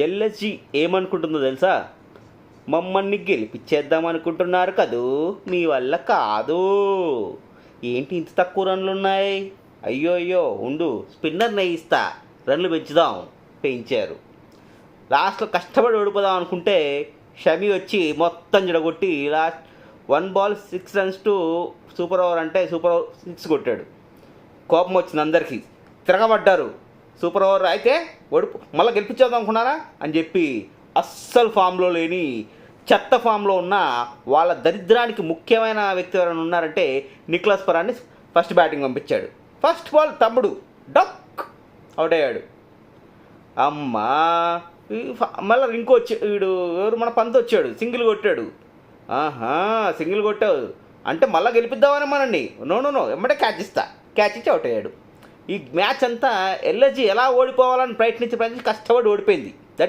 LSG ఏమనుకుంటుందో తెలుసా? మమ్మల్ని గెలిపించేద్దాం అనుకుంటున్నారు కదూ, మీ వల్ల కాదు. ఏంటి ఇంత తక్కువ రన్లు ఉన్నాయి? అయ్యో అయ్యో ఉండు, స్పిన్నర్ నెయిస్తా, రన్లు పెంచుదాం. పెంచారు. లాస్ట్లో కష్టపడి ఓడిపోదాం అనుకుంటే షమి వచ్చి మొత్తం జడగొట్టి last 1 ball 6 runs to super over అంటే సూపర్ ఓవర్ 6 కొట్టాడు. కోపం వచ్చింది అందరికీ, తిరగబడ్డారు. సూపర్ ఓవర్ అయితే మళ్ళీ గెలిపించేద్దాం అనుకున్నారా అని చెప్పి అస్సలు ఫామ్లో లేని చెత్త ఫామ్లో ఉన్న వాళ్ళ దరిద్రానికి ముఖ్యమైన వ్యక్తి ఎవరైనా ఉన్నారంటే నిక్లస్ పరాన్ని ఫస్ట్ బ్యాటింగ్ పంపించాడు. ఫస్ట్ బాల్ తమ్ముడు డక్ అవుట్ అయ్యాడు. అమ్మా మళ్ళీ ఇంకో వీడు ఎవరు మన పంత్ వచ్చాడు, సింగిల్ కొట్టాడు. సింగిల్ కొట్టావు అంటే మళ్ళీ గెలిపిద్దామని మనండి. నో ఎమ్మటే క్యాచ్ క్యాచ్ ఇచ్చి అవుట్ అయ్యాడు. ఈ మ్యాచ్ అంతా ఎల్ఎస్జి ఎలా ఓడిపోవాలని ప్రయత్నించి కష్టపడి ఓడిపోయింది.